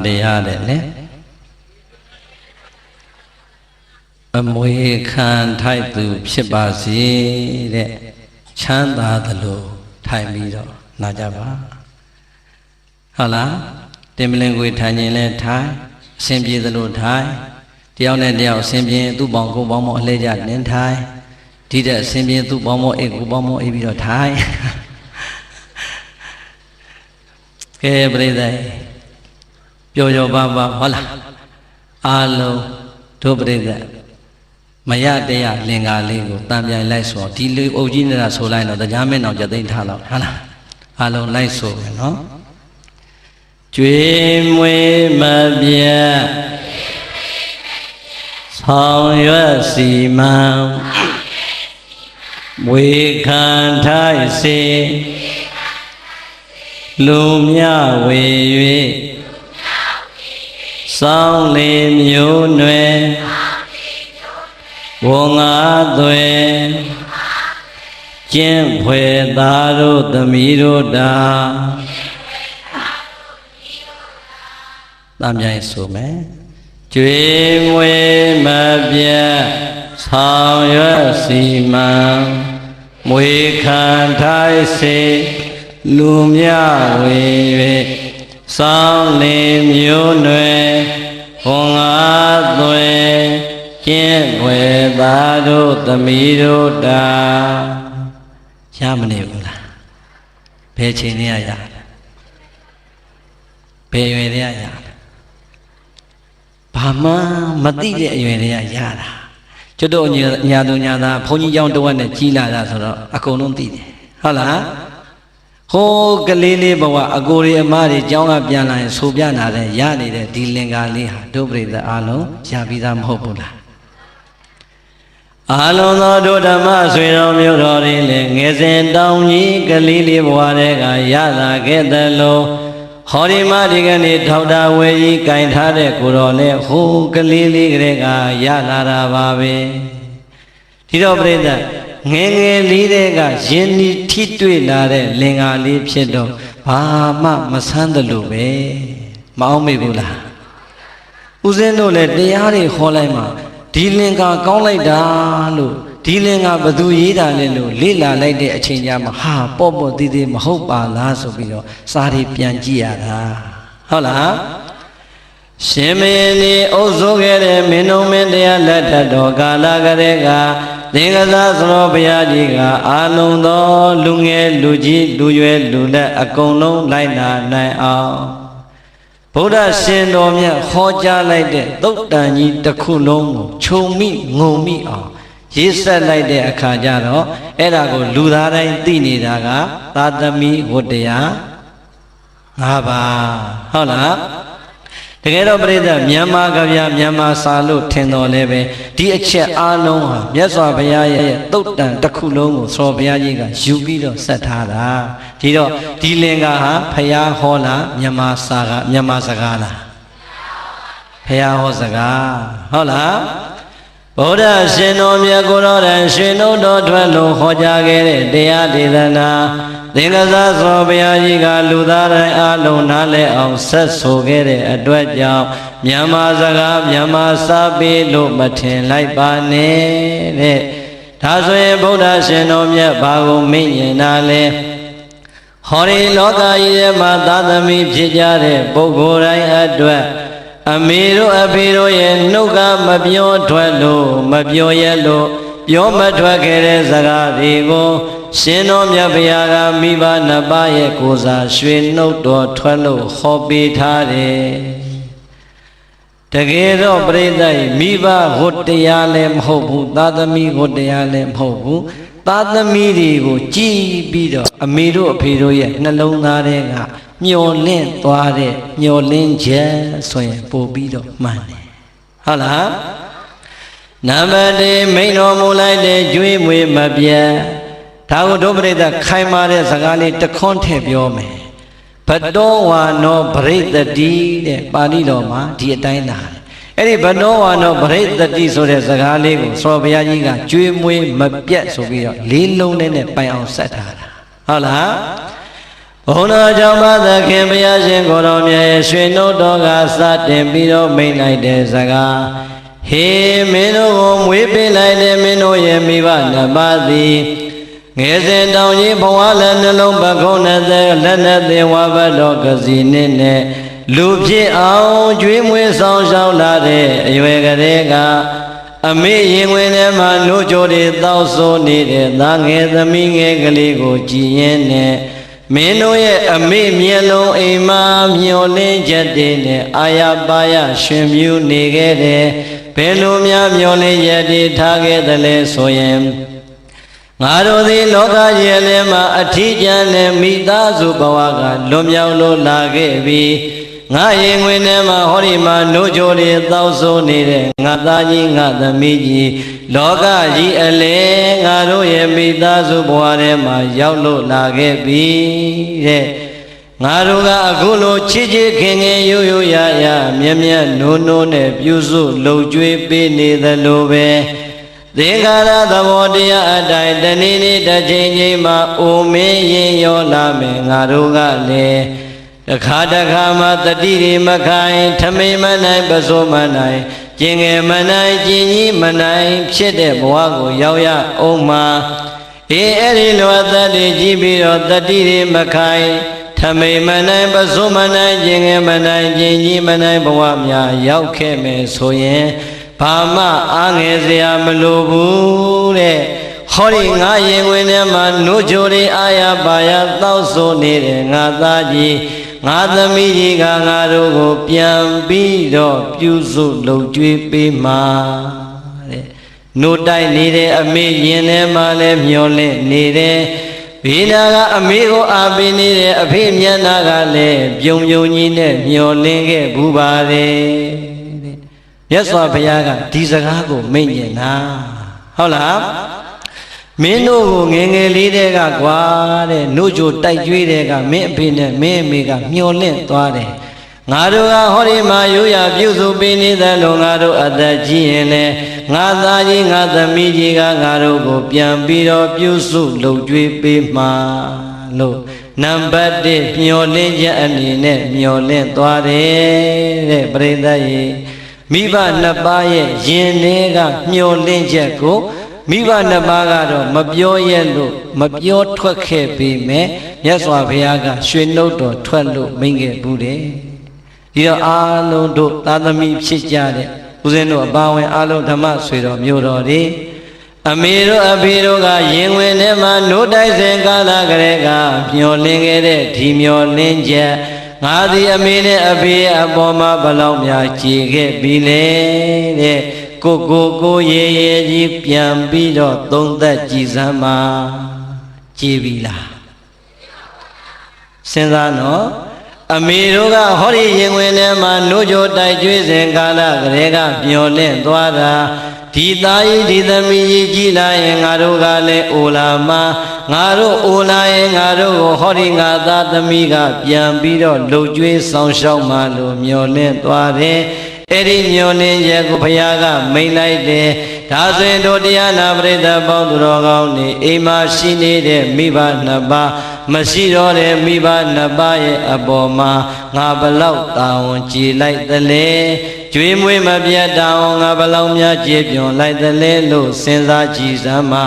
တရားတဲ့လေအမွေခံထိုက်သူဖြစ်ပါစေတဲ့ချမ်းသာသလိုထိုင်ပြီးတော့နာကြပါဟုတ်လားတင်မလင်ကိုထိုင်ရင်လဲထိုင်အစဉ်ပြေသလိုထိုင်တယောက်နဲ့တယောက်အစဉ်ပြေသူ့ပေါင်းကိုပေါင်းမအလဲကြနင်းထိုင်ဒီတဲ့အစဉ်ပြေသူ့ပေါင်းမအိတ်ကိုပေါင်းမအိတ်ပြီးတော့ထိုင်ကဲပြိဿပျော်ပျော်ပါပါဟုတ်လားအားလုံးတို့ပြိဿမရတရားလင်္ကာလေးကိုတံပြိုင်လိုက်ဆိုဒီလူအုပ်ကြီးနေတာဆိုလိုက်တော့တရားမင်းအောင်ကြသိမ်းထားတော့ဟုတ်လားအားလုံးလိုက်ဆိုမယ်နော်ကျွေးမွေးမပြတ်ဆောင်ရွက်စီမံဝေခံထိုက်စေလူမြဝေ၍စောင်းလေမျိုးနွယ်ဝငါသွဲကျင့်ဖွယ်သားတို့သမီးတို့တာတမ်းပြိုင်ဆိုမယ်ကျွေးမွေးမပြတ်ဆောင်ရွက်စီမံမွေခံထိုက်စေလူမြဝေ၍စောင်းလေမျိုးနွယ်ဝငါသွဲကျင့်ွယ်သားတို့သမီးတို့တာရမနေဘူးလားဘယ်ချိန်နဲ့ရလဲဘယ်ရွယ်နဲ့ရလဲဘာမှမသိတဲ့အရွယ်နဲ့ရတာကျွတ်တို့ညာသူညာသားဘုန်းကြီးကျောင်းတဝက်နဲ့ကြီးလာတာဆိုတော့အကုန်လုံးသိတယ်ဟုတ်လားဟိုးကလေးလေးဘဝအကိုရီအမတွေကျောင်းကပြန်လာရင်ဆိုပြနာတဲ့ရနေတဲ့ဒီလင်္ကာလေးဟာတို့ပြိဿအားလုံးရပြီးသားမဟုတ်ဘူးလားအာလုံးသောတို့ဓမ္မဆွေတော်မျိုးတော်တွေလည်းငယ်စဉ်တောင်ကြီးကလေးလေးဘဝတည်းကရလာခဲ့တယ်လို့ဟောဒီမှာဒီကနေ့ထောက်တာဝေကြီးကင်ထားတဲ့ကိုတော်လည်းဟိုးကလေးလေးကလေးကရလာတာပါပဲဒီတော့ပြိဿငယ်ငယ်လေးတွေကယဉ်ဤထိတွေ့လာတဲ့လင်္ကာလေးဖြစ်တော့ဘာမှမဆန်းတယ်လို့ပဲမအောင်မေဘူးလားဦးဇင်းတို့လည်းတရားတွေခေါ်လိုက်မှာဒီလင်္ကာကောင်းလိုက်တာလို့ဒီလင်္ကာဘသူရေးတာလဲလို့လေ့လာလိုက်တဲ့အချိန်ကျမှဟာပေါ့ပေါ့သေးသေးမဟုတ်ပါလားဆိုပြီးတော့စာတွေပြန်ကြည့်ရတာဟုတ်လားရှင်မင်းဒီအုပ်စိုးခဲ့တဲ့မင်းတို့မင်းတရားလက်ထက်တော်ကာလကလေးကသင်္ကစားသရောဘုရားကြီးကအာလုံးသောလူငယ်လူကြီးလူရွယ်လူလက်အကုန်လုံးလိုက်နာနိုင်အောင်ဗုဒ္ဓရှင်တော်မြတ်ဟောကြားလိုက်တဲ့သုတ်တန်ကြီးတစ်ခုလုံးကိုခြုံမိငုံမိအောင်ရေးဆက်လိုက်တဲ့အခါကျတော့အဲ့ဒါကိုလူသားတိုင်းသိနေတာကသာသမီဝတ္တရား၅ပါးဟုတ်လားတကယ်တော့ပြိဿမြန်မာကဗျာမြန်မာစာလို့ထင်တော်လဲပဲဒီအချက်အားလုံးဟာမြတ်စွာဘုရားရဲ့သုတ်တန်တစ်ခုလုံးကိုသောဘုရားကြီးကယူပြီးတော့ဆက်ထားတာဒီတော့ဒီလင်္ကာဟာဘုရားဟောလားမြန်မာစာကမြန်မာစကားလားဘုရားဟောစကားဟုတ်လားဗုဒ္ဓရှင်တော်မြတ်ကိုတော်တိုင်ရှင်တို့တော်ထွက်လို့ဟောကြားခဲ့တဲ့တရားဒေသနာသင်္ကစားသောဘုရားကြီးကလူသားတိုင်းအလုံးနားလည်အောင်ဆက်ဆိုခဲ့တဲ့အတွက်ကြောင့်မြန်မာစကားမြန်မာစာပေလို့မထင်လိုက်ပါနဲ့တဲ့ဒါဆိုရင်ဗုဒ္ဓရှင်တော်မြတ်ဘာကိုမိန့်ရင်တာလဲဟောဒီလောကကြီးထဲမှာသာသမီဖြစ်ကြတဲ့ပုဂ္ဂိုလ်တိုင်းအတွက်အမေတို့အဖေတို့ရဲ့နှုတ်ကမပြောထွက်လို့မပြောရလို့ပြောမထွက်ခဲ့တဲ့စကားတွေကိုရှင်တော်မြတ်ဘုရားကမိဘနှစ်ပါးရဲ့ကိုယ်စားရွှေနှုတ်တော်ထွက်လို့ဟောပေးထားတယ်တကယ်တော့ပြိဿမိဘဝတ္တရားလည်းမဟုတ်ဘူးသာသမီဝတ္တရားလည်းမဟုတ်ဘူးသာသမီတွေကိုကြည်ပြီးတော့အမေတို့အဖေတို့ရဲ့နှလုံးသားထဲကမျောလင့်သွားတဲ့မျောလင့်ချက်ဆိုရင်ပို့ပြီးတော့မှန်တယ်ဟုတ်လားနံပါတ်1မိန်တော်မူလိုက်တဲ့ကျွေးမွေးမပြတ်ဒါကိုဒုပရိသခိုင်မာတဲ့စကားလေးတခွန်းထည့်ပြောမယ်ဘတောဝါနောပရိသတိတဲ့ပါဠိတော်မှာဒီအတိုင်းလာအဲ့ဒီဘတောဝါနောပရိသတိဆိုတဲ့စကားလေးကိုသောဘုရားကြီးကကျွေးမွေးမပြတ်ဆိုပြီးတော့လေးလုံးနဲ့ပိုင်အောင်ဆက်ထားတာဟုတ်လား ဘုန်းတော်ကြောင့်ပါသခင်ဘုရားရှင်ကိုတော်မြတ်ရဲ့ရွှေနှုတ်တော်ကစတင်ပြီးတော့မိန့်လိုက်တဲ့စကားဟေမင်းတို့ကိုမွေးပေးလိုက်တဲ့မင်းတို့ရဲ့မိဘနှစ်ပါးသည်ငယ်စဉ်တောင်ကြီးဘဝလည်းနှလုံးပခုံးနဲ့လက်နဲ့သင်ဝါဘတ်တော်ကစီနဲ့လူဖြစ်အောင်ကျွေးမွေးဆောင်ရှောက်လာတဲ့အရွယ်ကလေးကအမေရင်ဝင်ထဲမှာနှုတ်ကြိုတွေတောက်ဆိုနေတဲ့သားငယ်သမီးငယ်ကလေးကိုကြည်ရင်နဲ့မင်းတို့ရဲ့အမေမျက်လုံးအိမ်မှာမျောလင်းချက်တွေနဲ့အာရပါရရှင်မြူနေခဲ့တယ်ဘယ်လိုများမျောလင်းရက်တွေထားခဲ့သလဲဆိုရင်ငါတို့သည်လောကကြီးထဲမှာအထီးကျန်တဲ့မိသားစုဘဝကလွန်မြောက်လို့လာခဲ့ပြီငါရင်ဝင်ထဲမှာဟောဒီမှာနှုတ်ကြိုတွေတောက်ဆိုနေတဲ့ငါသားကြီးငါသမီးကြီးလောကကြီးအလဲငါတို့ရဲ့မိသားစုဘဝထဲမှာရောက်လို့လာခဲ့ပြီတဲ့ငါတို့ကအခုလိုချစ်ချစ်ခင်ခင်ရိုးရိုးရရမြတ်မြတ်နိုးနိုးနဲ့ပြုစုလှုပ်ကြွေးပေးနေသလိုပဲသင်္ခါရသဘောတရားအတိုင်းတနေ့နေ့တစ်ချိန်ချိန်မှာအိုမင်းရင်ရောလာမယ်ငါတို့ကလည်းတခါတခါမှတတိရိမခိုင်ထမိန်မနိုင်ပစိုးမနိုင်ကျင်ငယ်မနိုင်ကျင်ကြီးမနိုင်ဖြစ်တဲ့ဘဝကိုရောက်ရအောင်မှာအဲ့ဒီလိုအသက်တွေကြည့်ပြီးတော့တတိရိမခိုင်ထမိန်မနိုင်ပစိုးမနိုင်ကျင်ငယ်မနိုင်ကျင်ကြီးမနိုင်ဘဝများရောက်ခဲ့မယ်ဆိုရင်ဘာမှအားငယ်စရာမလိုဘူးတဲ့ဟောဒီငါရင်ဝင်ထဲမှာနှုတ်ကြိုတွေအာရပါရတောက်ဆိုနေတဲ့ငါသားကြီးငါသမီးကြီးကငါတို့ကိုပြန်ပြီးတော့ပြုစုလုပ်ကြွေးပေးမှာတဲ့နှုတ်တိုက်နေတဲ့အမေရင်ထဲမှာလည်းမျောလင့်နေတယ်ဘေးနာကအမေကိုအားပေးနေတဲ့အဖေမျက်နာကလည်းပြုံပြုံကြီးနဲ့မျောလင့်ခဲ့ဘူးပါတယ်တဲ့မြတ်စွာဘုရားကဒီစကားကိုမိန့်ညင်တာဟုတ်လားမင်းတို့ကိုငယ်ငယ်လေးတည်းကကွာတဲ့နှုတ်ကြိုတိုက်ကြွေးတဲ့ကမင်းအဖေနဲ့မင်းအမေကမျောလင့်သွားတယ်ငါတို့ကဟောဒီမှာရိုးရာပြုစုပေးနေတဲ့လုံငါတို့အသက်ကြီးရင်လေငါသားကြီးငါသမီးကြီးကငါတို့ကိုပြန်ပြီးတော့ပြုစုလုပ်ကြွေးပေးမှာလို့နံပါတ်1မျောလင့်ချက်အနေနဲ့မျောလင့်သွားတယ်တဲ့ပရိသတ်ရေမိဘနှစ်ပါးရဲ့ယင်တွေကမျောလင့်ချက်ကိုမိဘနှစ်ပါးကတော့မပြောရလို့မပြောထွက်ခဲ့ပေမဲ့မြတ်စွာဘုရားကရွှေနှုတ်တော်ထွက်လို့မိန့်ခဲ့ဘူးတယ်ဒီတော့အားလုံးတို့သာသမီဖြစ်ကြတဲ့ဦးဇင်းတို့အပါဝင်အားလုံးဓမ္မဆွေတော်မျိုးတော်တွေအမေတို့အဖေတို့ကရင်ဝင်ထဲမှာနှုတ်တိုက်စဉ်ကာလကလေးကမျောလင်းခဲ့တဲ့ဒီမျောလင်းချက်ငါသည်အမေနဲ့အဖေအပေါ်မှာဘလောက်များကြည်ခဲ့ပြီလေတဲ့ကိုရေကြီးပြန်ပြီးတော့သုံးသက်ကြည်စမ်းမှာကြည်ပြီလားစဉ်းစားနော်အမေတို့ကဟောဒီရင်ဝင်ထဲမှာနှုတ်ကြိုတိုက်ကြွေးစဉ်ကာလကလေးကမျောလင့်သွားတာဒီသားကြီးဒီသမီးကြီးကြည်လာရင်ငါတို့ကလည်းအိုလာမှာငါတို့အိုလာရင်ငါတို့ကိုဟောဒီငါသားသမီးကပြန်ပြီးတော့လှုပ်ကြွေးဆောင်ရှောက်မှလို့မျောလင့်သွားတယ်အဲ့ဒီမျောလင့်ချက်ကိုဘုရားကမိန့်လိုက်တယ်ဒါဆိုရင်တို့တရားနာပရိသတ်ပေါင်းသူတော်ကောင်းတွေအိမ်မှာရှိနေတဲ့မိဘနှစ်ပါးမရှိတော့တဲ့မိဘနှစ်ပါးရဲ့အပေါ်မှာငါဘလောက်တာဝန်ကြည်လိုက်သလဲကြွေးမွေးမပြတ်တောင်ငါဘလောက်များကြည်ပြွန်လိုက်သလဲလို့စဉ်းစားကြည့်စမ်းပါ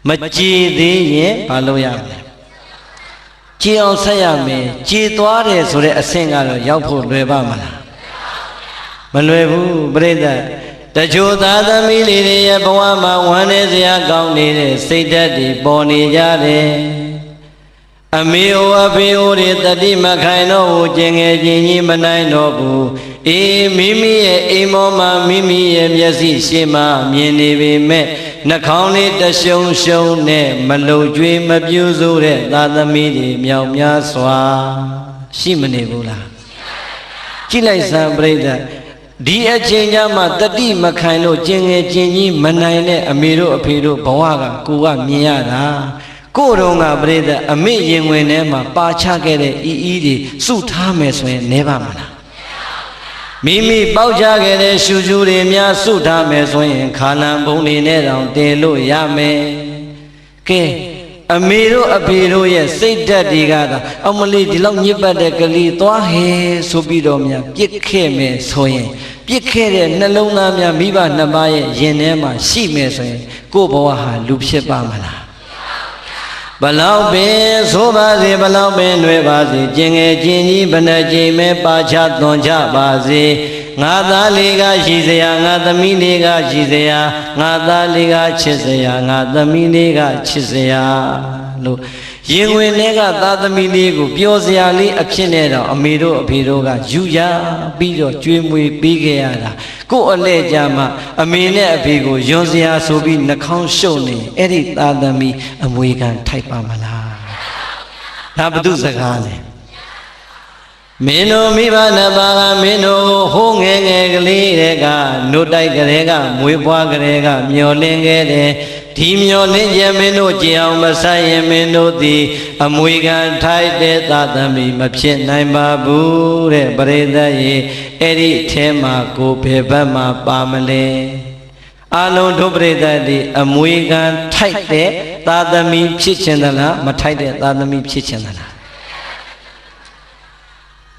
မကြည်သေးရင်ဘာလုပ်ရမလဲကြည်အောင်ဆက်ရမယ်ကြည်သွားတယ်ဆိုတဲ့အဆင့်ကတော့ရောက်ဖို့လွယ်ပါမလားမလွယ်ဘူးပြိဿတချို့သားသမီးလေးတွေရဲ့ဘဝမှာဝမ်းနည်းစရာကောင်းနေတဲ့စိတ်ဓာတ်တွေပေါ်နေကြတယ်အမေအိုအဖေအိုတွေတတိမခိုင်တော့ဘူးကျင်ငယ်ချင်းကြီးမနိုင်တော့ဘူးအေးမိမိရဲ့အိမ်ပေါ်မှာမိမိရဲ့မျက်စိရှေ့မှာမြင်နေပေမဲ့နှာခေါင်းလေးတရှုံရှုံနဲ့မလုံကျွေးမပြူးစိုးတဲ့သားသမီးတွေမြောက်များစွာရှိမနေဘူးလားကြည့်လိုက်စမ်းပြိဿဒီအချိန်ကျမှတတိမခိုင်လို့ကျင်ငယ်ကျင်ကြီးမနိုင်တဲ့အမေတို့အဖေတို့ဘဝကကိုကမြင်ရတာကိုယ်တော်ကပြိဿအမေရင်ဝင်ထဲမှာပါချခဲ့တဲ့အီးတွေစုထားမယ်ဆိုရင်နေပါမလားမိမိပေါက်ချခဲ့တဲ့ရှူရှူတွေများစုထားမယ်ဆိုရင်ခါလံဘုံတွေနဲ့တောင်တည်လို့ရမယ်ကဲ အမေတို့အဖေတို့ရဲ့စိတ်ဓာတ်တွေကသာအမလေးဒီလောက်ညစ်ပတ်တဲ့ကလေးသွားဟဲဆိုပြီးတော့များပြစ်ခဲ့မယ်ဆိုရင်ပြစ်ခဲ့တဲ့နှလုံးသားများမိဘနှစ်ပါးရဲ့ရင်ထဲမှာရှိမယ်ဆိုရင်ကိုယ့်ဘဝဟာလူဖြစ်ပါမလားဘလောက်ပင်ဆိုပါစေဘလောက်ပင်တွေပါစေကျင်ငယ်ချင်းကြီးဘယ်နှကြိမ်မဲ့ပါချသွန်ချပါစေငါသားလေးကရှိစရာငါသမီးလေးကရှိစရာငါသားလေးကချစ်စရာငါသမီးလေးကချစ်စရာလို့ရင်ဝင်ထဲကသားသမီးလေးကိုပြောစရာလေးအဖြစ်နဲ့တော့အမေတို့အဖေတို့ကယူရပြီးတော့ကျွေးမွေးပေးခဲ့ရတာကို့အလဲကြမှာအမေနဲ့အဖေကိုယွန်စရာဆိုပြီးနှာခေါင်းရှုပ်နေအဲ့ဒီသားသမီးအမွေခံထိုက်ပါမလားဒါဘု து စကားလဲမင်းတို့မိဘနှစ်ပါးကမင်းတို့ဟိုးငယ်ငယ်ကလေးတွေကနှုတ်တိုက်ကလေးကမွေးဖွားကလေးကမျောလင်းခဲ့တယ်ဒီမျောလင်းခြင်းမင်းတို့ကြည်အောင်မဆိုင်ရင်မင်းတို့သည်အမွေခံထိုက်တဲ့သာသမီမဖြစ်နိုင်ပါဘူးတဲ့ပရိသတ်ရေအဲ့ဒီထဲမှာကိုဘယ်ဘက်မှာပါမလဲအလုံးတို့ပရိသတ်ဒီအမွေခံထိုက်တဲ့သာသမီဖြစ်ခြင်းသလားမထိုက်တဲ့သာသမီဖြစ်ခြင်းသလား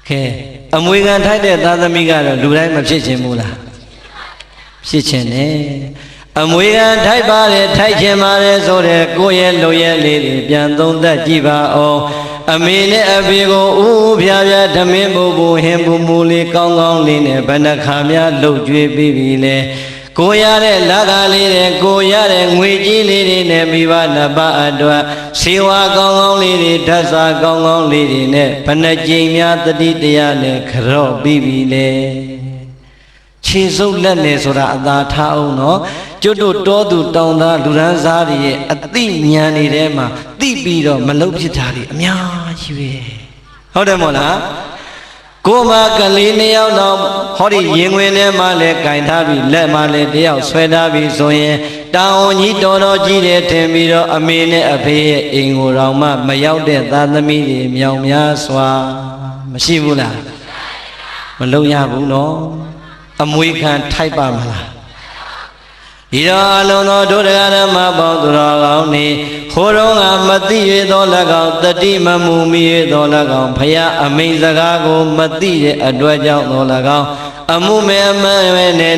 ကဲအမွေခံထိုက်တဲ့သာသမီကတော့လူတိုင်းမဖြစ်ခြင်းဘူးလားဖြစ်ခြင်းနဲ့အမွေခံထိုက်ပါတယ်ထိုက်ခြင်းပါတယ်ဆိုတဲ့ကိုယ့်ရဲ့လုံရဲ့လေးတွေပြန်သုံးသပ်ကြည့်ပါအောင်အမေနဲ့အဖေကိုဦးဖျားဖျားဓမင်းပူပူဟင်ပူမူလေးကောင်းကောင်းလေးနဲ့ဘယ်နှခါများလှုပ်ကြွေးပြီးပြီလဲကိုရတဲ့လက်ကလေးတွေကိုရတဲ့ငွေကြီးလေးတွေနဲ့မိဘနှစ်ပါးအတွက်စေဝါကောင်းကောင်းလေးတွေဓာတ်စာကောင်းကောင်းလေးတွေနဲ့ဘယ်နှကြိမ်များတတိတရားနဲ့ကြော့ပြီးပြီလေခြေစုပ်လက်နဲ့ဆိုတာအသာထားအောင်နော်ကျွတ်တို့တောသူတောင်သားလူရန်စားတွေရဲ့အသိဉာဏ်တွေထဲမှာသိပြီးတော့မလုပ်ဖြစ်တာတွေအများကြီးပဲဟုတ်တယ်မို့လားကိုမကလေးနှစ်ယောက်တော့ဟောဒီရင်ဝင်ထဲမှာလည်းကင်ထားပြီးလက်မှာလည်းတယောက်ဆွဲထားပြီးဆိုရင်တောင်ကြီးတော်တော်ကြီးတယ်ထင်ပြီးတော့အမေနဲ့အဖေရဲ့အိမ်ကိုတော့မှမရောက်တဲ့သားသမီးတွေမြောင်များစွာမရှိဘူးလားမလုံရဘူးနော်အမွေခံထိုက်ပါမလားဒီတော့အလုံးသောဒုဒကာဓမ္မပေါင်းသူတော်ကောင်းနေဟိုတော့ကမသိရသော၎င်းတတိမမူမိရသော၎င်းဖရာအမိန်စကားကိုမသိတဲ့အတွက်ကြောင့်သော၎င်းအမှုမဲ့အမှန်ပဲနဲ့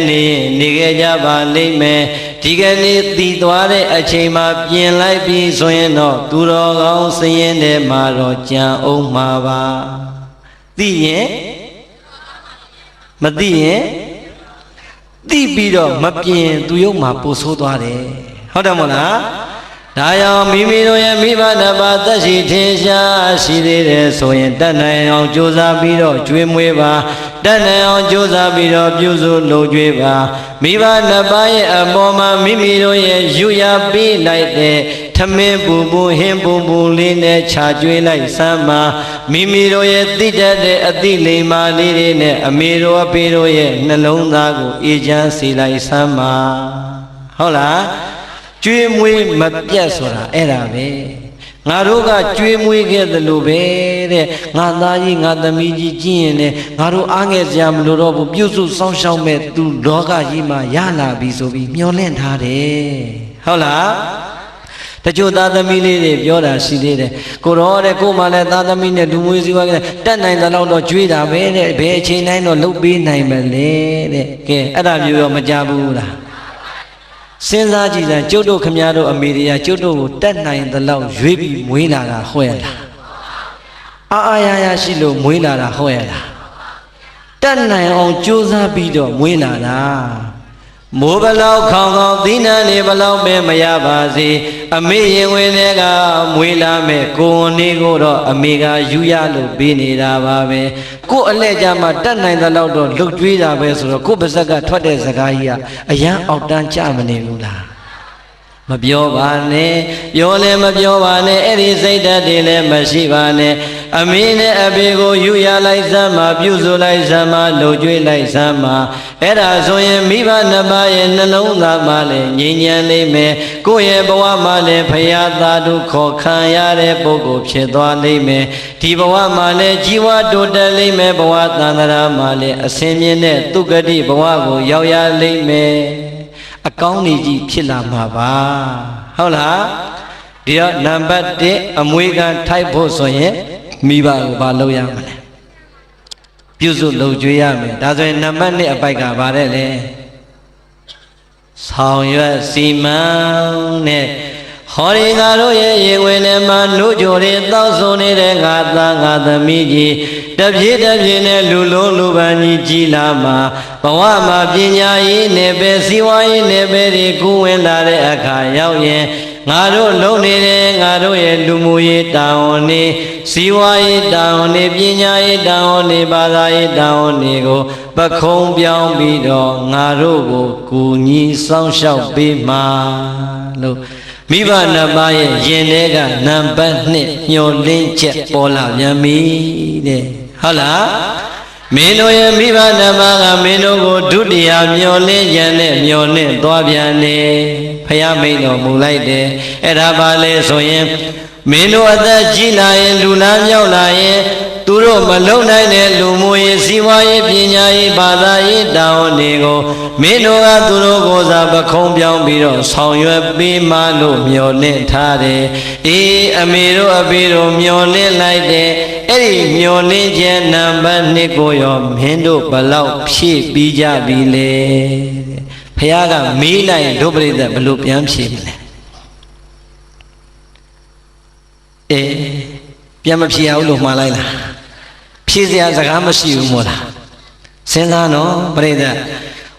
နေခဲ့ကြပါလိမ့်မယ်ဒီကနေ့တည်သွားတဲ့အချိန်မှာပြင်လိုက်ပြီးဆိုရင်တော့သူတော်ကောင်းစည်ရင်ထဲမှာတော့ကြံအောင်မှာပါသိရင်မသိရင်သိပြီးတော့မပြင်သူရုပ်မှာပို့ဆိုးသွားတယ်ဟုတ်တယ်မို့လားဒါကြောင့်မိမိတို့ရဲ့မိဘနှစ်ပါးသက်ရှိထင်ရှားရှိသေးတယ်ဆိုရင်တတ်နိုင်အောင်ကြိုးစားပြီးတော့ကျွေးမွေးပါတတ်နိုင်အောင်ကြိုးစားပြီးတော့ပြုစုလုပ်ကြွေးပါမိဘနှစ်ပါးရဲ့အပေါ်မှာမိမိတို့ရဲ့ယူရပေးလိုက်တဲ့ထမင်းပူပူဟင်းပူပူလေးနဲ့ခြာကျွေးလိုက်စမ်းပါမိမိတို့ရဲ့သိတတ်တဲ့အသိလိမ္မာလေးတွေနဲ့အမေတို့အဖေတို့ရဲ့နှလုံးသားကိုအေးချမ်းစေလိုက်စမ်းပါဟုတ်လားကျွေးမွေးမပြတ်ဆိုတာအဲ့ဒါပဲငါတို့ကကျွေးမွေးခဲ့သလိုပဲတဲ့ငါသားကြီးငါသမီးကြီးကြည့်ရင်လေငါတို့အားငယ်စရာမလိုတော့ဘူးပြုစုစောင့်ရှောက်မဲ့သူလောကကြီးမှာရလာပြီဆိုပြီးမျှော်လင့်ထားတယ်ဟုတ်လားတချို့သားသမီးလေးတွေပြောတာရှိသေးတယ်ကိုရောတဲ့ကိုမှလည်းသားသမီးနဲ့လူမွေးစည်းဝါးကတက်နိုင်တဲ့လောက်တော့ကြွေးတာပဲတဲ့ဘယ်အချိန်တိုင်းတော့လှုပ်ပေးနိုင်မလဲတဲ့ကဲအဲ့ဒါမျိုးရောမကြဘူးလားစဉ်းစားကြည့်စမ်းကျုပ်တို့ခမည်းတော်အမေရိကကျုပ်တို့ကိုတက်နိုင်တဲ့လောက်ရွေးပြီးမွေးလာတာဟုတ်ရဲ့လားအာရရရှိလို့မွေးလာတာဟုတ်ရဲ့လားတက်နိုင်အောင်ကြိုးစားပြီးတော့မွေးလာတာမိုးဘလောက်ခေါင်ခေါင်သီးနှံနေဘလောက်ပဲမရပါစေအမေရင်ဝင်တွေကမွေးလာမဲ့ကိုယ်နေကိုတော့အမေကယူရလို့ပေးနေတာပါပဲကို့အလဲကြမှာတတ်နိုင်တဲ့လောက်တော့လှုပ်ကြွေးတာပဲဆိုတော့ကို့ပါဇက်ကထွက်တဲ့စကားကြီးကအရန်အောက်တန်းကြမနေဘူးလားမပြောပါနဲ့ပြောလည်းမပြောပါနဲ့အဲ့ဒီစိတ်ဓာတ်တွေလည်းမရှိပါနဲ့အမေနဲ့အဖေကိုယူရလိုက်စမ်းမှာပြုစုလိုက်စမ်းမှာလှုပ်ကြွေးလိုက်စမ်းမှာအဲ့ဒါဆိုရင်မိဘနှစ်ပါးရဲ့နှလုံးသားမှာလည်းငြိမ်းချမ်းလိမ့်မယ်ကိုယ့်ရဲ့ဘဝမှာလည်းဖရာသာဓုခေါ်ခံရတဲ့ပုဂ္ဂိုလ်ဖြစ်သွားလိမ့်မယ်ဒီဘဝမှာလည်းជីវတိုးတက်လိမ့်မယ်ဘဝတန်ត្រာမှာလည်းအစင်းမြင့်တဲ့သုဂတိဘဝကိုရောက်ရလိမ့်မယ်အကောင်းကြီးဖြစ်လာမှာပါဟုတ်လား ဒီတော့နံပါတ်1အမွေခံထိုက်ဖို့ဆိုရင်မိဘကိုဘာလုပ်ရမလဲပြုစုလုပ်ကြွေးရမယ်ဒါဆိုရင်နံပါတ်2အပိုက်ကဘာတဲ့လဲဆောင်ရွက်စီမံနဲ့ဟောဒီငါတို့ရဲ့ရင်ဝင်ထဲမှာနှုတ်ကြိုတွေတောက်ဆုံနေတဲ့ငါသားငါသမီးကြီးတပြေးတပြေးနဲ့လူလုံးလူပန်းကြီးကြီးလာမှာဘဝမှာပညာရေးနဲ့ပဲစီဝါရေးနဲ့ပဲဒီကူးဝင်လာတဲ့အခါရောက်ရင်ငါတို့လုံနေတဲ့ငါတို့ရဲ့လူမှုရေးတာဝန်တွေစီဝါရေးတာဝန်တွေပညာရေးတာဝန်တွေဘာသာရေးတာဝန်တွေကိုပခုံးပြောင်းပြီးတော့ငါတို့ကိုကူညီစောင့်ရှောက်ပေးမှာလို့မိဘနှစ်ပါးရဲ့ရင်ထဲကနံပါတ်2ညှို့လင်းချက်ပေါ်လာပြန်ပြီတဲ့ဟုတ်လားမင်းတို့ရဲ့မိဘနှစ်ပါးကမင်းတို့ကိုဒုတိယမျောလင်းကြံနဲ့မျောလင့်သွားပြန်တယ်ဖယားမိန်တော်မူလိုက်တယ်အဲ့ဒါပါလေဆိုရင်မင်းတို့အသက်ကြီးလာရင်လူလားမြောက်လာရင်သူတို့မလုံနိုင်တဲ့လူမှုရေးစီးပွားရေးပညာရေးဘာသာရေးတာဝန်တွေကိုမင်းတို့ကသူတို့ကိုယ်စားပခုံးပြောင်းပြီးတော့ဆောင်ရွက်ပေးမှလို့မျှော်လင့်ထားတယ်အေးအမေတို့အဖေတို့မျှော်လင့်လိုက်တယ်အဲ့ဒီမျှော်လင့်ခြင်းနံပါတ်2ကိုရောမင်းတို့ဘလောက်ဖြည့်ပြီးကြပြီလေဖခင်ကမေးလိုက်ဒုပရိသတ်ဘလို့ပြန်ဖြည့်မလဲအေးပြန်မဖြည့်အောင်လို့မှားလိုက်လားဖြည့်စရာစကားမရှိဘူးမို့လားစဉ်းစားနော်ပရိသတ်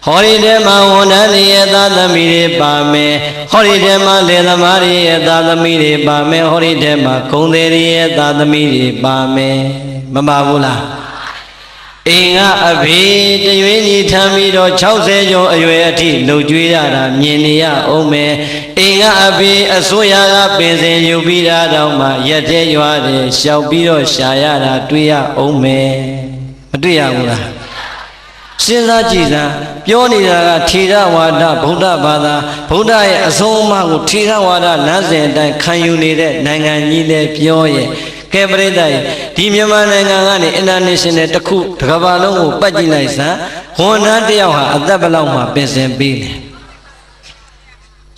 ဟောဒီထဲမှာဝန်ထမ်းတွေရဲ့သားသမီးတွေပါမယ်ဟောဒီထဲမှာလယ်သမားတွေရဲ့သားသမီးတွေပါမယ်ဟောဒီထဲမှာဂုံတွေရဲ့သားသမီးတွေပါမယ်မပါဘူးလားအိမ်ကအဖေတရွေးကြီးထမ်းပြီးတော့60ကျော်အရွယ်အထိလှုပ်ကြွေးရတာမြင်နေရအောင်မယ်အိမ်ကအဖေအစိုးရကပင်စင်ယူပြီးတာတော့မှရက်တဲ့ရွာတယ်ရှောက်ပြီးတော့ရှာရတာတွေ့ရအောင်မယ်မတွေ့ရဘူးလားစဉ်းစားကြည့်စမ်းပြောနေတာကထေရဝါဒဗုဒ္ဓဘာသာဗုဒ္ဓရဲ့အဆုံးအမကိုထေရဝါဒလမ်းစဉ်အတိုင်းခံယူနေတဲ့နိုင်ငံကြီးလည်းပြောရဲ့ကဲပရိသတ်ဒီမြန်မာနိုင်ငံကနေ international တစ်ခုတစ်ကမ္ဘာလုံးကိုပတ်ကြည့်လိုက်စမ်းဝန်ထမ်းတစ်ယောက်ဟာအသက်ဘယ်လောက်မှပင်စင်ပေးလဲ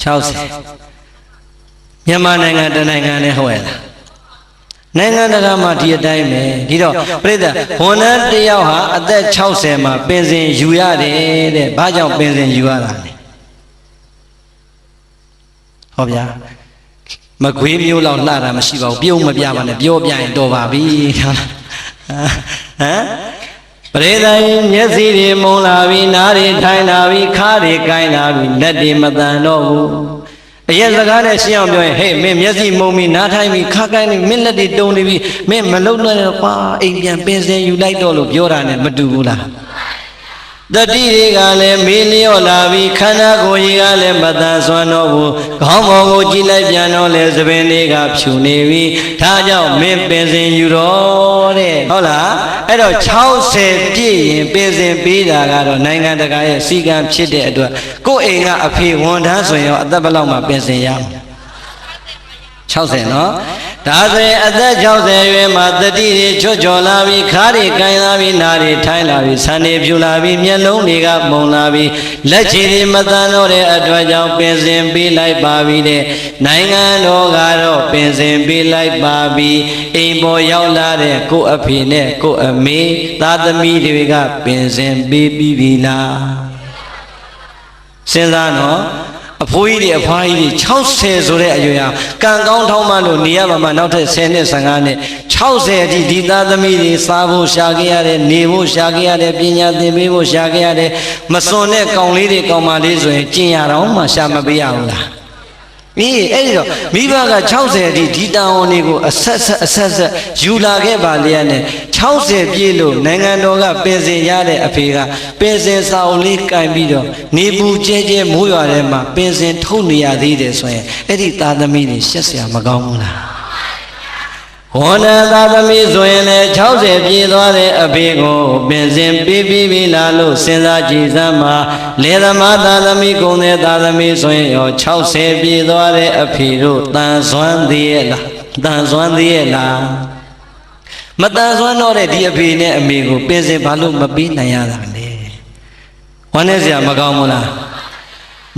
60မြန်မာနိုင်ငံတနိုင်ငံနဲ့ဟုတ်ရဲ့လားနိုင်ငံတကာမှာဒီအတိုင်းပဲဒီတော့ပြိဿဝန်ထမ်းတစ်ယောက်ဟာအသက်60မှာပင်စင်ယူရတယ်တဲ့ဘာကြောင့်ပင်စင်ယူရတာလဲဟောဗျာမကွေးမျိုးလောက်လှတာမရှိပါဘူးပြုံးမပြပါနဲ့ပြောပြရင်တော်ပါပြီဟမ်ပရိသတ်မျက်စိတွေမုံလာပြီနားတွေထိုင်လာပြီခါးတွေကိုင်းလာပြီလက်တွေမတန်တော့ဘူးအရင်စကားနဲ့ရှင်းအောင်ပြောရင်ဟေးမင်းမျက်စိမုံပြီနားထိုင်ပြီခါးကိုင်းပြီမင်းလက်တွေတုံနေပြီမင်းမလုံနဲ့တော့ပါအိမ်ပြန်ပင်စင်ယူလိုက်တော့လို့ပြောတာနဲ့မတူဘူးလားတတိတွေကလည်းမေးလျော့လာပြီးခန္ဓာကိုယ်ကြီးကလည်းမတန်ဆွမ်းတော့ဘူးခေါင်းပေါ်ကိုကြည့်လိုက်ပြန်တော့လေသပင်တွေကဖြူနေပြီဒါကြောင့်မင်းပင်စင်ယူတော့တဲ့ဟုတ်လားအဲ့တော့60ပြည့်ရင်ပင်စင်ပေးတာကတော့နိုင်ငံတကာရဲ့စီကံဖြစ်တဲ့အတွက်ကိုယ့်အိမ်ကအဖေဝန်ထမ်းဆိုရင်ရောအသက်ဘယ်လောက်မှပင်စင်ရမှာ60နော်ဒါဆိုရင်အသက်60ရွယ်မှာတတိတွေချွတ်ချော်လာပြီးခါးတွေကိုင်းလာပြီးနားတွေထိုင်းလာပြီးဆန်တွေဖြူလာပြီးမျက်လုံးတွေကမုံလာပြီးလက်ချေတွေမတန်တော့တဲ့အတွက်ကြောင့်ပင်စင်ပေးလိုက်ပါပြီတဲ့နိုင်ငံတော်ကတော့ပင်စင်ပေးလိုက်ပါပြီအိမ်ပေါ်ရောက်လာတဲ့ကိုယ့်အဖေနဲ့ကိုယ့်အမေသားသမီးတွေကပင်စင်ပေးပြီးပြီလားစဉ်းစားနော်အဖိုးကြီးတွေအဖွားကြီးတွေ60ဆိုတဲ့အရွယ်ဟာကံကောင်းထောင်းမှလို့နေရပါမှနောက်ထပ်10နှစ်15နှစ်60အထိဒီသားသမီးတွေစားဖို့ရှာခဲ့ရတယ်နေဖို့ရှာခဲ့ရတယ်ပညာသင်ပေးဖို့ရှာခဲ့ရတယ်မစွန်တဲ့ကောင်လေးတွေကောင်မလေးဆိုရင်ကျင်ရတော့မှရှာမပေးရဘူးလားအေးအဲ့ဒီတော့မိဘက60အထိဒီတာဝန်တွေကိုအဆက်ယူလာခဲ့ပါလေနဲ့60ပြည့်လို့နိုင်ငံတော်ကပင်စင်ရတဲ့အဖေကပင်စင်စာအုပ်လေးကင်ပြီးတော့နေပူကျဲကျဲမိုးရွာထဲမှာပင်စင်ထုတ်နေရသေးတယ်ဆိုရင်အဲ့ဒီသားသမီးတွေရှက်စရာမကောင်းဘူးလားဝန်ထမ်းသားသမီးဆိုရင်လည်း60ပြည့်သွားတဲ့အဖေကိုပင်စင်ပေးပြီးပြီလားလို့စဉ်းစားကြည့်စမ်းပါလေသမားသားသမီးကုံတဲ့သားသမီးဆိုရင်ရော60ပြည့်သွားတဲ့အဖေတို့တန်ဆွမ်းသေးရဲ့လားတန်ဆွမ်းသေးရဲ့လားမတန်ဆွမ်းတော့တဲ့ဒီအဖေနဲ့အမေကိုပင်စင်ဘာလို့မပေးနိုင်ရတာလဲဝမ်းနေစရာမကောင်းဘူးလား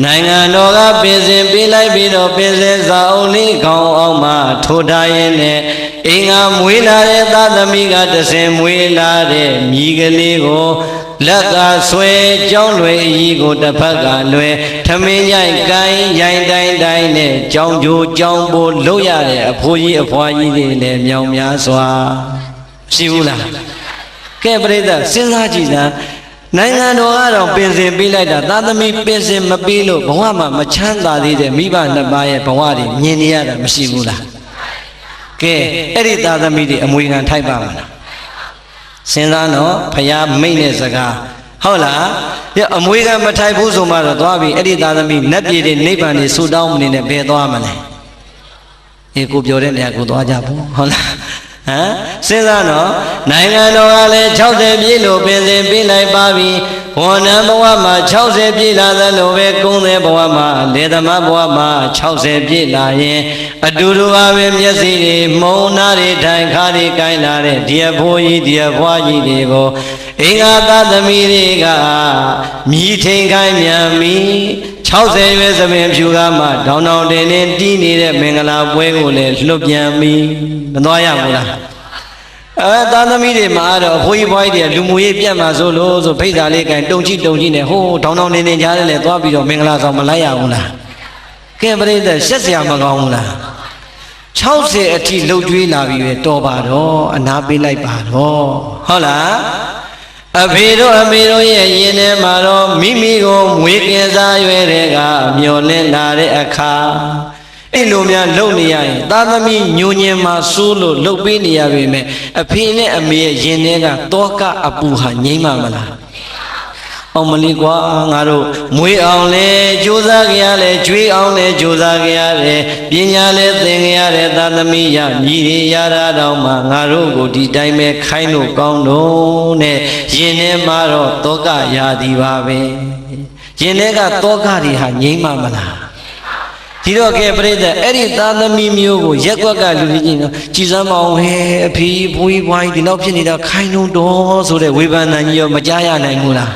နိုင်ငံတော်ကပြင်ဆင်ပေးလိုက်ပြီးတော့ပြင်ဆင်စာအုပ်လေးခေါင်းအောင်မှထိုးထားရင်းနဲ့အင်္ဂါမွေးလာတဲ့သားသမီးကတဆင်မွေးလာတဲ့မိကလေးကိုလက်ကဆွဲကြောင်းလွယ်အကြီးကိုတစ်ဖက်ကလွယ်ထမင်းညိုင်ကိုင်းရိုင်တိုင်းတိုင်းနဲ့ကြောင်းကျိုးကြောင်းပိုးလို့ရတဲ့အဖိုးကြီးအဖွားကြီးတွေလည်းမြောင်များစွာရှိဘူးလားကဲပြိဿစဉ်းစားကြည့်စမ်းနိုင်ငံတော်ကတော့ပင်စင်ပေးလိုက်တာသာသမီပင်စင်မပေးလို့ဘဝမှာမချမ်းသာသေးတဲ့မိဘနှစ်ပါးရဲ့ဘဝတွေမြင်နေရတာမရှိဘူးလားကဲအဲ့ဒီသာသမီတွေအမွေခံထိုက်ပါမလားစဉ်းစားတော့ဖယားမိတ်တဲ့စကားဟုတ်လားပြအမွေခံမထိုက်ဘူးဆိုမှတော့သွားပြီအဲ့ဒီသာသမီနတ်ပြည်တွေနိဗ္ဗာန်တွေဆူတောင်းမနေနဲ့ဘယ်သွားမလဲအေးကိုပြောတဲ့နေရာကိုသွားကြဖို့ဟုတ်လားဟမ်စဉ်းစားတော့နိုင်ငံတော်ကလည်း60ပြည့်လို့ပြင်ဆင်ပေးလိုက်ပါပြီဝန်ထမ်းဘဝမှာ60ပြည့်လာသလိုပဲကုန်းတဲ့ဘဝမှာလေသမားဘဝမှာ60ပြည့်လာရင်အတူတူပါပဲမျက်စိတွေမှုံနာတွေထိုင်ခါတွေကိုင်းလာတဲ့ဒီအဖိုးကြီးဒီအဖွားကြီးတွေကိုအင်္ဂါသသမီးတွေကမြည်ထိန်ခိုင်းမြန်ပြီ60ရွယ်သမင်ဖြူကားမှတောင်းတောင်းတင်းတင်းတီးနေတဲ့မင်္ဂလာပွဲကိုလည်းလွတ်ပြန်ပြီမသွားရဘူးလားသားသမီးတွေမှာတော့အဖိုးကြီးဘွားကြီးတွေလူမှုရေးပြတ်မှာဆိုလို့ဆိုဖိတ်စာလေးကန်တုံကြည့်နဲ့ဟိုးတောင်းတောင်းတင်းတင်းကြားတယ်သွားပြီးတော့မင်္ဂလာဆောင်မလိုက်ရဘူးလားကဲပြိဿရှက်စရာမကောင်းဘူးလား60အထိလှုပ်ကြွေးလာပြီပဲတော်ပါတော့အနာပေးလိုက်ပါတော့ဟုတ်လားအဖေတို့အမေတို့ရဲ့ယင်ထဲမှာတော့မိမိကိုမွေးကင်းစားရွယ်တဲ့ကမျောလင့်လာတဲ့အခါအဲ့လိုများလှုပ်နေရရင်သာသမီညိုညင်မှာစိုးလို့လှုပ်ပေးနေရပေမဲ့အဖေနဲ့အမေရဲ့ယင်ထဲကတောကအပူဟာငြိမ်းပါမလားအောင်မလေးကွာငါတို့မွေးအောင်လဲကြိုးစားကြရတယ်ကျွေးအောင်လဲကြိုးစားကြရတယ်ပညာလဲသင်ကြရတယ်သာသမီရမြည်ရတာတော့မှငါတို့ကိုဒီတိုင်းပဲခိုင်းလို့ကောင်းတော့နဲ့ရင်ထဲမှာတော့တောကရာသည်ပါပဲရင်ထဲကတောကတွေဟာငြိမ်းပါမလားဒီတော့ကဲပြိဿအဲ့ဒီသာသမီမျိုးကိုရက်ွက်ကလူကြီးကြီးနော်ကြည်စမ်းမအောင်ဟဲအဖေဘိုးကြီးဘွားကြီးဒီလောက်ဖြစ်နေတာခိုင်းလို့တော့ဆိုတဲ့ဝေဖန်တန်ကြီးရောမကြားရနိုင်ဘူးလား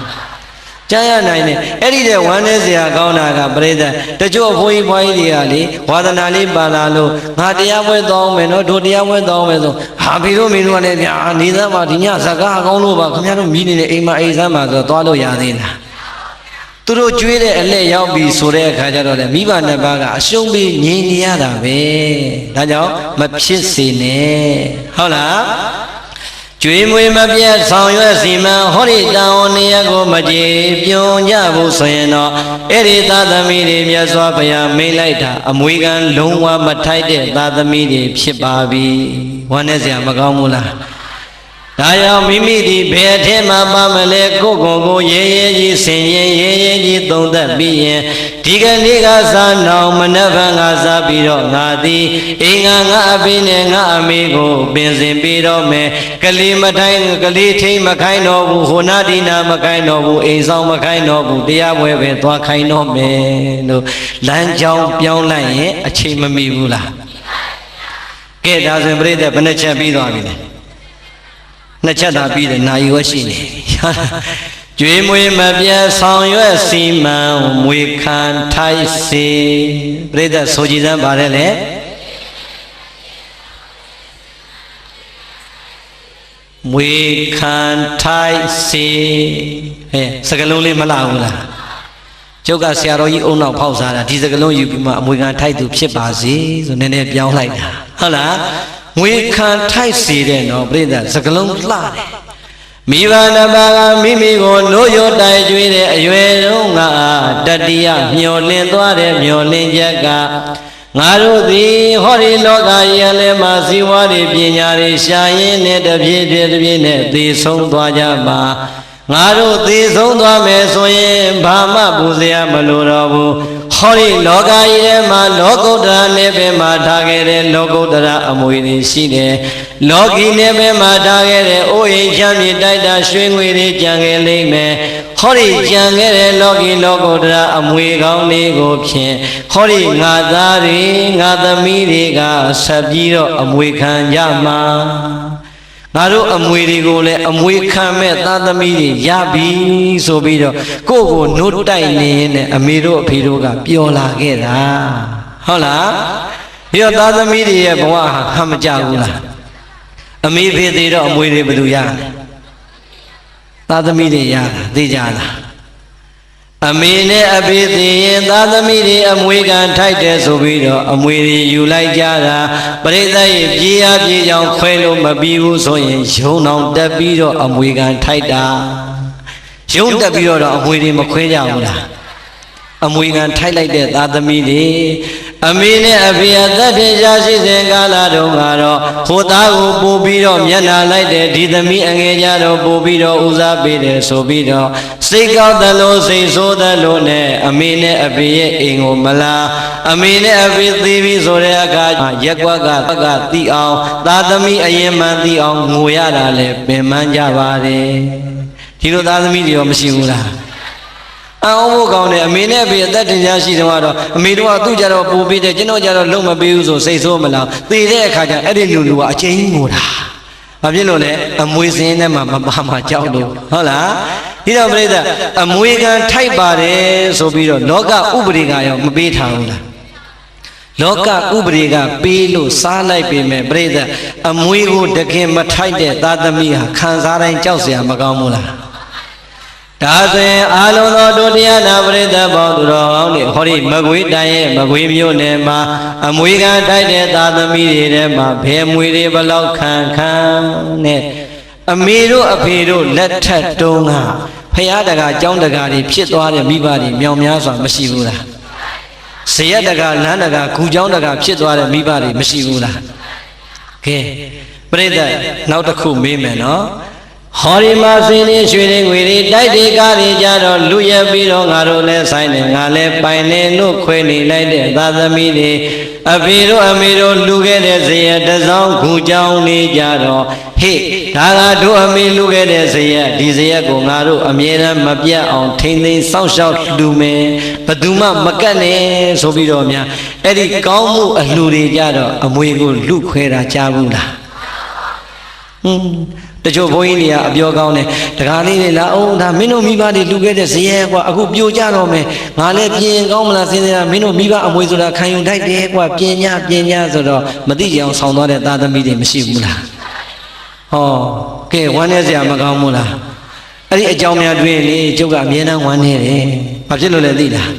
ကြားရနိုင်တယ်အဲ့ဒီတဲ့ဝမ်းနေစရာကောင်းတာကပြိဿတချို့အဖိုးကြီးဘွားကြီးတွေကလေဝါသနာလေးပါလာလို့ငါတရားပွဲသွားအောင်မယ်နော်တို့တရားပွဲသွားအောင်မယ်ဆိုဟာဖေတို့မင်းတို့ကလည်းဗျာနေသားမှာဒီညဇကားကောင်းလို့ပါခင်ဗျားတို့မြည်နေတဲ့အိမ်မှာအိမ်ဆန်းမှာဆိုသွားလို့ရသေးလားသူတို့ကျွေးတဲ့အလက်ရောက်ပြီဆိုတဲ့အခါကျတော့လေမိဘနှစ်ပါးကအရှုံးပေးငြိမ်နေရတာပဲဒါကြောင့်မဖြစ်စေနဲ့ဟုတ်လားကျွေးမွေးမပြတ်ဆောင်ရွက်စီမံဟောဒီတန်ဝန်နေရကိုမကြေပြုံကြဖို့ဆိုရင်တော့အဲ့ဒီသာသမီတွေမြတ်စွာဘုရားမိန့်လိုက်တာအမွေခံလုံးဝမထိုက်တဲ့သာသမီတွေဖြစ်ပါပြီဝမ်းနဲ့စရာမကောင်းဘူးလားဒါကြောင့်မိမိဒီဘယ်အထက်မှာပါမလဲကိုကိုရဲရဲကြီးဆင်ရင်ရဲရဲကြီးသုံးသက်ပြီးရင်ဒီကနေ့ကစားနောင်မနက်ဖြန်ကစားပြီးတော့ငါသည်အင်္ဂါငါအဖေနဲ့ငါအမေကိုပင်စင်ပြီးတော့မယ်ကလေးမထိုင်ကလေးထိန်မခိုင်းတော့ဘူးဟိုနာဒီနာမခိုင်းတော့ဘူးအိမ်ဆောင်မခိုင်းတော့ဘူးတရားပွဲပဲသွားခိုင်းတော့မယ်လို့လမ်းကြောင်းပြောင်းလိုက်ရင်အချိန်မမီဘူးလားကဲဒါဆိုရင်ပြိဿဘယ်နှချက်ပြီးသွားပြီလဲနှစ်ချက်သာပြီးတယ်နာယီဝရှိနေကျွေးမွေးမပြတ်ဆောင်ရွက်စီမံမွေခံထိုက်စေပြိဿဆိုကြည်စမ်းပါတယ်လေမွေခံထိုက်စေဟဲ့စကလုံးလေးမလှဘူးလားကျုပ်ကဆရာတော်ကြီးအုံနောက်ဖောက်စားတာဒီစကလုံးယူပြီးမှအမွေခံထိုက်သူဖြစ်ပါစေဆိုနည်းနည်းပြောင်းလိုက်တာဟုတ်လားငွေခံထိုက်စေတဲ့နော်ပြိဿစကလုံးလှတယ်မိဘနှစ်ပါးကမိမိကိုနိုးရိုးတိုက်ကျွေးတဲ့အရွယ်တုန်းကတတိယမျောလင်းသွားတဲ့မျောလင်းချက်ကငါတို့သည်ဟောဒီလောကကြီးအလယ်မှာဇီဝတွေပညာတွေရှာရင်းနဲ့တပြေးပြေးနဲ့သေဆုံးသွားကြပါငါတို့သေဆုံးသွားမယ်ဆိုရင်ဘာမှပူစရာမလိုတော့ဘူးဟောဒီလောကကြီးထဲမှာလောကုတ္တရာနယ်ပင်မှာထားခဲ့တဲ့လောကုတ္တရာအမွေတွေရှိတယ်လောကီနယ်ပင်မှာထားခဲ့တဲ့အိုးအိမ်ချမ်းမြေတိုက်တာရွှေငွေတွေကြံခဲ့လိမ့်မယ်ဟောဒီကြံခဲ့တဲ့လောကီလောကုတ္တရာအမွေကောင်းလေးကိုဖြင့်ဟောဒီငါသားတွေငါသမီးတွေကဆက်ပြီးတော့အမွေခံကြမှာ ငါတို့အမွေတွေကိုလည်းအမွေခံမဲ့သားသမီးတွေရပြီဆိုပြီးတော့ကိုယ့်ကိုနှုတ်တိုက်နေရင်လည်းအမေတို့အဖေတို့ကပျော်လာခဲ့တာဟုတ်လားဒီတော့သားသမီးတွေရဲ့ဘဝဟာဟမ်မကြဘူးလားအမေဖေသေးတော့အမွေတွေဘယ်လိုရလဲသားသမီးတွေရတာသိကြလားအမေနဲ့အဖေသေးရင်သားသမီးတွေအမွေခံထိုက်တယ်ဆိုပြီးတော့အမွေတွေယူလိုက်ကြတာပရိသတ်ရဲ့ပြေးအားပြေးကြောင်ခွဲလို့မပြီးဘူးဆိုရင်ရုံအောင်တက်ပြီးတော့အမွေခံထိုက်တာရုံတက်ပြီးတော့အမွေတွေမခွဲကြဘူးလားအမွေခံထိုက်လိုက်တဲ့သားသမီးတွေအမေနဲ့အဖေအသက်ထင်ရှားရှိစဉ်ကာလတုန်းကတော့ဟိုသားကိုပို့ပြီးတော့မျက်နှာလိုက်တဲ့ဒီသမီးအငယ်ကြတော့ပို့ပြီးတော့ဦးစားပေးတယ်ဆိုပြီးတော့စိတ်ကောက်သလိုစိတ်ဆိုးသလိုနဲ့အမေနဲ့အဖေရဲ့အိမ်ကိုမလာအမေနဲ့အဖေသေးပြီးဆိုတဲ့အခါရက်ကွက်ကသိအောင်သားသမီးအရင်မှန်သိအောင်ငိုရတာလဲပင်ပန်းကြပါတယ်ဒီလိုသားသမီးတွေရောမရှိဘူးလားအောင်ဖို့ကောင်းတယ်အမေနဲ့အဖေအသက်တင်ရှားရှိတယ်ကတော့အမေတို့ကသူ့ကြတော့ပို့ပေးတယ်ကျွန်တော်ကြတော့လုံးမပေးဘူးဆိုစိတ်ဆိုးမလားသေတဲ့အခါကျအဲ့ဒီလူကအချင်းငိုတာဘာဖြစ်လို့လဲအမွေစင်းထဲမှာမပါမှကြောက်လို့ဟုတ်လားဒီတော့ပြိဿအမွေခံထိုက်ပါတယ်ဆိုပြီးတော့လောကဥပဒေကရောမပေးထားဘူးလားလောကဥပဒေကပေးလို့စားလိုက်ပေမဲ့ပြိဿအမွေကိုတခင်မထိုက်တဲ့သားသမီးဟာခံစားတိုင်းကြောက်เสียမကောင်းဘူးလားဒါဆိုရင်အာလုံးသောတို့တရားနာပရိသတ်ပေါင်းသူတော်ကောင်းတွေဟောဒီမကွေးတိုင်းရဲ့မကွေးမြို့နယ်မှာအမွေခံတိုက်တဲ့သားသမီးတွေထဲမှာဘယ်မွေတွေဘလောက်ခံနဲ့အမေတို့အဖေတို့လက်ထက်တုံးကဖရာတကာကျောင်းတကာတွေဖြစ်သွားတဲ့မိဘတွေမြောင်များစွာမရှိဘူးလားဇယက်တကာလမ်းတကာဂူကျောင်းတကာဖြစ်သွားတဲ့မိဘတွေမရှိဘူးလားကဲပရိသတ်နောက်တစ်ခုမေးမယ်နော်ဟောဒီမှာစင်းလေးရွှေလေးငွေလေးတိုက်တွေကားတွေကြတော့လူရက်ပြီးတော့ငါတို့လဲဆိုင်နေငါလဲပိုင်နေလို့ခွဲနေလိုက်တဲ့သာသမီတွေအဖေတို့အမေတို့လူခဲ့တဲ့ဇယက်တစောင်းဂူကြောင်းနေကြတော့ဟေ့ဒါကတို့အမေလူခဲ့တဲ့ဇယက်ဒီဇယက်ကိုငါတို့အမြဲတမ်းမပြတ်အောင်ထိမ့်သိမ်းစောင့်ရှောက်လူမယ်ဘယ်သူမှမကတ်နဲ့ဆိုပြီးတော့များအဲ့ဒီကောင်းမှုအလှူတွေကြတော့အမွေကိုလူခွဲတာကြားဘူးလားတချို့ဘုန်းကြီးတွေကအပြောကောင်းတယ်တကားလေးတွေလာအောင်ဒါမင်းတို့မိဘတွေလူခဲ့တဲ့ဇယက်ကွာအခုပြိုကြတော့မယ်ငါလည်းပြင်ကောင်းမလားစဉ်းစားမင်းတို့မိဘအမွေဆိုတာခံယူတိုက်တယ်ကွာပြင်ညာဆိုတော့မသိကြအောင်ဆောင်သွားတဲ့သားသမီးတွေမရှိဘူးလားဟောကဲဝမ်းနေစရာမကောင်းဘူးလားအဲ့ဒီအကြောင်းများတွေ့လေကျုပ်ကအမြဲတမ်းဝမ်းနေတယ်ဘာဖြစ်လို့လဲသိလား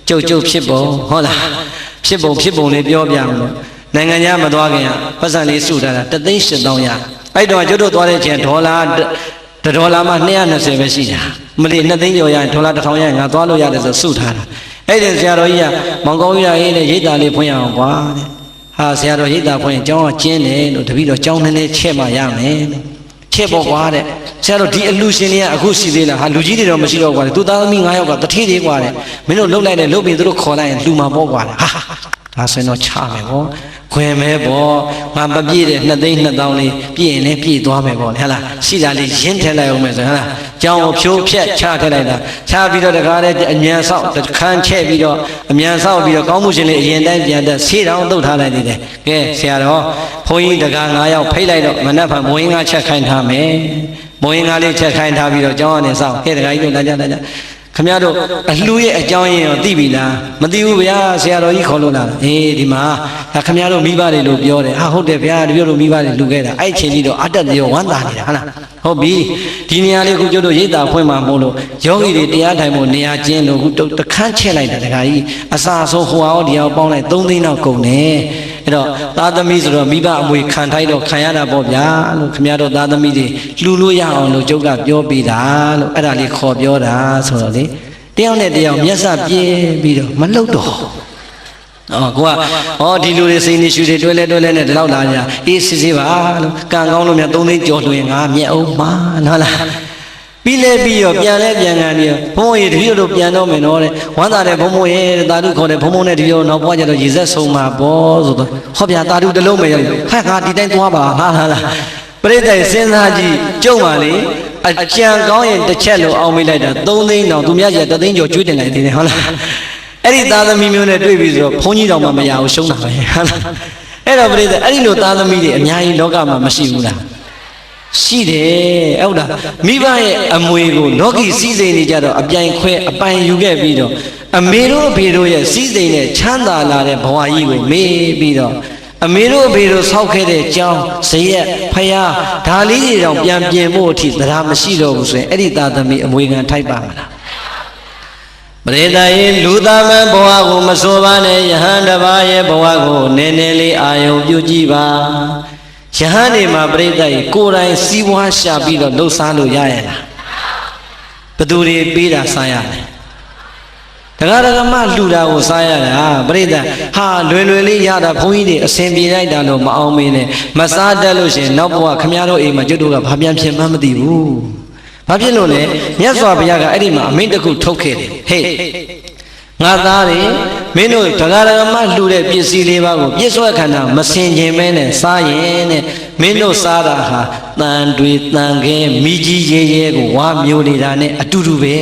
ကျုပ်ဖြစ်ပုံဟုတ်လားဖြစ်ပုံလေးပြောပြမလို့နိုင်ငံခြားမသွားခင်ပတ်စံလေးစုထားတာ3,800,000ရအဲ့တော့ကျွတ်တို့သွားတဲ့ချိန်ဒေါ်လာမှ220ပဲရှိတာမလီ2သိန်းကျော်ရရင်ဒေါ်လာ1,000ရရင်ငါသွားလို့ရတယ်ဆိုစုထားတာအဲ့ဒီဆရာတော်ကြီးကမောင်ကောင်းကြီးရေးနဲ့ရိတ်တာလေးဖွင့်ရအောင်ကွာတဲ့ဟာဆရာတော်ရိတ်တာဖွင့်ရင်ကျောင်းကကျင်းတယ်လို့တပည့်တော်ကျောင်းနည်းနည်းချက်မှရမယ်ချက်ပေါ့ကွာတဲ့ဆရာတော်ဒီအလူရှင်တွေကအခုရှိသေးလားဟာလူကြီးတွေတော့မရှိတော့ကွာသူသားသမီး9ယောက်ကတထေးသေးကွာတဲ့မင်းတို့လှုပ်လိုက်တယ်လှုပ်ပြီးသူတို့ခေါ်လိုက်ရင်လူမှာပေါ့ကွာဟာဒါဆိုရင်တော့ချမယ်ပေါ့ခွင်မဲပေါ့ငါမပြည့်တဲ့2,200,000လေးပြည့်ရင်လည်းပြည့်သွားမယ်ပေါ့ဟဲ့လားရှိတာလေးရင်းထည့်လိုက်အောင်မယ်ဆိုဟဲ့လားကြောင်ကိုဖြိုးဖြက်ချထည့်လိုက်တာချပြီးတော့တကားလည်းအမြန်ဆောက်တစ်ခန်းချဲ့ပြီးတော့အမြန်ဆောက်ပြီးတော့ကောင်းမှုရှင်လေးအရင်တိုင်းပြန်တက်ဆေးတောင်တုတ်ထားလိုက်သေးတယ်ကဲဆရာတော်ဘုန်းကြီးတကား9ယောက်ဖိတ်လိုက်တော့မနက်ဖြန်မွေးငါချက်ခိုင်းထားမယ်မွေးငါလေးချက်ခိုင်းထားပြီးတော့ကျောင်းကနေဆောက်ကဲတကားကြီးတို့လာကြခမရတို့အလှူရဲ့အကြောင်းရင်းရောသိပြီလားမသိဘူးဗျာဆရာတော်ကြီးခေါ်လို့လာတာအေးဒီမှာဒါခမရတို့မိဘတွေလို့ပြောတယ်ဟာဟုတ်တယ်ဗျာတပြည့်တို့မိဘတွေလှူခဲ့တာအဲ့ချိန်ကြီးတော့အတက်တရောဝမ်းသာနေတာဟုတ်လားဟုတ်ပြီဒီနေရာလေးခုကျတို့ရိတ်တာဖွင့်မှာမို့လို့ယောဂီတွေတရားထိုင်ဖို့နေရာကျင်းလို့ခုတခန်းချက်လိုက်တာတခါကြီးအစာဆိုဟိုအောင်ဒီအောင်ပေါင်းလိုက်3 သိန်းတော့ကုန်တယ်အဲ့တော့သားသမီးဆိုတော့မိဘအမွေခံထိုက်တော့ခံရတာပေါ့ဗျာလို့ခမရတို့သားသမီးတွေလှူလို့ရအောင်လို့ကျုပ်ကပြောပေးတာလို့အဲ့ဒါလေးခေါ်ပြောတာဆိုတော့လေတယောက်နဲ့တယောက်မျက်စပြင်းပြီးတော့မလှုပ်တော့ကိုကဟောဒီလူတွေစိတ်နေရှူတွေတွဲလဲနဲ့ဒီလောက်လာကြအေးစစ်ပါလို့ကံကောင်းလို့များ3 သိန်းကျော်လို့ရင်ငါမျက်အောင်မှာနော်လားပြီးလဲပြီးရောပြန်လဲပြန်ကန်ပြီးဘုံရေတပည့်တို့ပြန်တော့မယ်နော်တဲ့ဝမ်းသာတဲ့ဘုံရေတာဓုခေါ်တယ်ဘုံနဲ့တပည့်တို့နောက်ပွားကြတော့ရေဆက်ဆုံးမှာပေါ့ဆိုတော့ဟောဗျာတာဓုတစ်လုံးပဲရဟဲ့ငါဒီတိုင်းသွားပါဟာလားပရိသတ်စဉ်းစားကြည့်ကြုံပါလေအကြံကောင်းရင်တစ်ချက်လို့အောင်မိလိုက်တာ3 သိန်းတောင်သူများကျ3 သိန်းကျော်ကျွေးတင်လိုက်သေးတယ်ဟုတ်လားအဲ့ဒီသားသမီးမျိုးနဲ့တွေ့ပြီဆိုတော့ဘုန်းကြီးတော်မှမရဘူးရှုံးတာပဲဟုတ်လားအဲ့တော့ပရိသတ်အဲ့ဒီလိုသားသမီးတွေအများကြီးလောကမှာမရှိဘူးလား ရှိတယ်ဟုတ်လားမိဘရဲ့အမွေကိုလောကီစည်းစိမ်နေကြတော့အပြိုင်ခွဲအပိုင်ယူခဲ့ပြီးတော့အမေတို့အဖေတို့ရဲ့စည်းစိမ်နဲ့ချမ်းသာလာတဲ့ဘဝကြီးကိုမေးပြီးတော့အမေတို့အဖေတို့ဆောက်ခဲ့တဲ့ကျောင်းဇရက်ဖယားဒါလေးတွေတောင်ပြန်ပြင်ဖို့အထိသရာမရှိတော့ဘူးဆိုရင်အဲ့ဒီသားသမီးအမွေခံထိုက်ပါမလားပရိသတ်ရဲ့လူသားမဘဝကိုမဆိုပါနဲ့ယဟန်တစ်ပါးရဲ့ဘဝကိုနည်းနည်းလေးအာယုံပြုကြည့်ပါယဟန်နေမှာပရိသတ်ကိုယ်တိုင်စီးပွားရှာပြီးတော့လှုပ်ရှားလို့ရရလားဘသူတွေပေးတာစားရတယ်တရားဓမ္မလှူတာကိုစားရတာပရိသတ်ဟာလွယ်လွယ်လေးရတာဘုန်းကြီးတွေအစဉ်ပြေလိုက်တာလို့မအောင်မင်းနဲ့မစားတတ်လို့ရှင်နောက်ဘဝခမရတို့အိမ်မှာကျွတ်တို့ကဘာပြန်ဖြစ်မှန်းမသိဘူးဘာဖြစ်လို့လဲမြတ်စွာဘုရားကအဲ့ဒီမှာအမိန့်တစ်ခုထုတ်ခဲ့တယ်ဟေ့ငါသားတွေမင်းတို့တရားဓမ္မလှူတဲ့ပစ္စည်းလေးပါးကိုပြည့်စွက်ခန္ဓာမစင်ခြင်းပဲနဲ့စားရင်တဲ့မင်းတို့စားတာဟာတန်တွေတန်ခဲမိကြီးရဲရဲကိုဝါမျိုးနေတာနဲ့အတူတူပဲ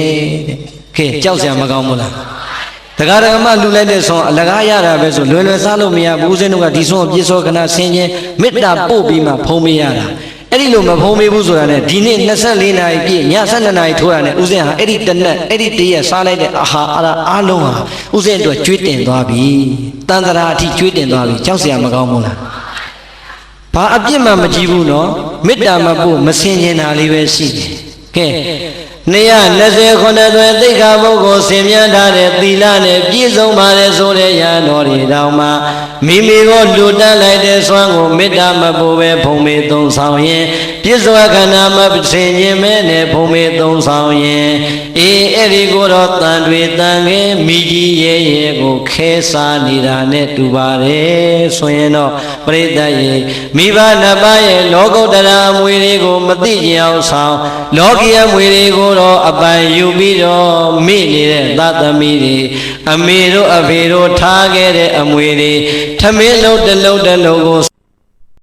တဲ့ခဲကြောက်စရာမကောင်းဘူးလားတရားဓမ္မလှူလိုက်တဲ့ဆုံးအလကားရတာပဲဆိုလွယ်လွယ်စားလို့မရဘူးဦးဇင်းတို့ကဒီဆုံးကိုပြည့်စွက်ခန္ဓာဆင်ခြင်းမေတ္တာပို့ပြီးမှဖုံးပေးရတာအဲ့ဒီလိုမဖုံးပေးဘူးဆိုတာနဲ့ဒီနေ့24နာရီပြည့်ည12နာရီထိုးရတဲ့ဦးဇင်းဟာအဲ့ဒီတနက်အဲ့ဒီတရက်စားလိုက်တဲ့အာဟာရအားလုံးဟာဦးဇင်းအတွက်ကျွေးတင်သွားပြီတန်တရာအထိကျွေးတင်သွားပြီကြောက်စရာမကောင်းဘူးလားဘာအပြစ်မှမကြည့်ဘူးနော်မေတ္တာမပို့မစင်ကျင်တာလေးပဲရှိတယ်ကဲ229သွဲသိက္ခာပုဂ္ဂိုလ်ဆင်မြန်းထားတဲ့သီလနဲ့ပြည့်စုံပါတယ်ဆိုတဲ့ရဟန်းတော်တွေတောင်မှမိမိကိုလူတန်းလိုက်တဲ့စွမ်းကိုမေတ္တာမပို့ပဲဖုံးမေသုံးဆောင်ရင်ပြည့်စုံခန္ဓာမဆင်ခြင်းမဲနဲ့ဖုံးမေသုံးဆောင်ရင်အေးအဲ့ဒီကိုတော့တန်တွေတန်ခဲမိကြီးရဲရဲကိုခဲစားနေတာနဲ့တူပါတယ်ဆိုရင်တော့ပရိသတ်ရေမိဘနှစ်ပါးရဲ့လောကုတ္တရာအမွေတွေကိုမသိကြအောင်ဆောင်လောကီအမွေတွေကိုတော့အပိုင်ယူပြီးတော့မိနေတဲ့သသမီးတွေအမေတို့အဖေတို့ထားခဲ့တဲ့အမွေတွေထမင်းလုံးတစ်လုံးတစ်လုံးကို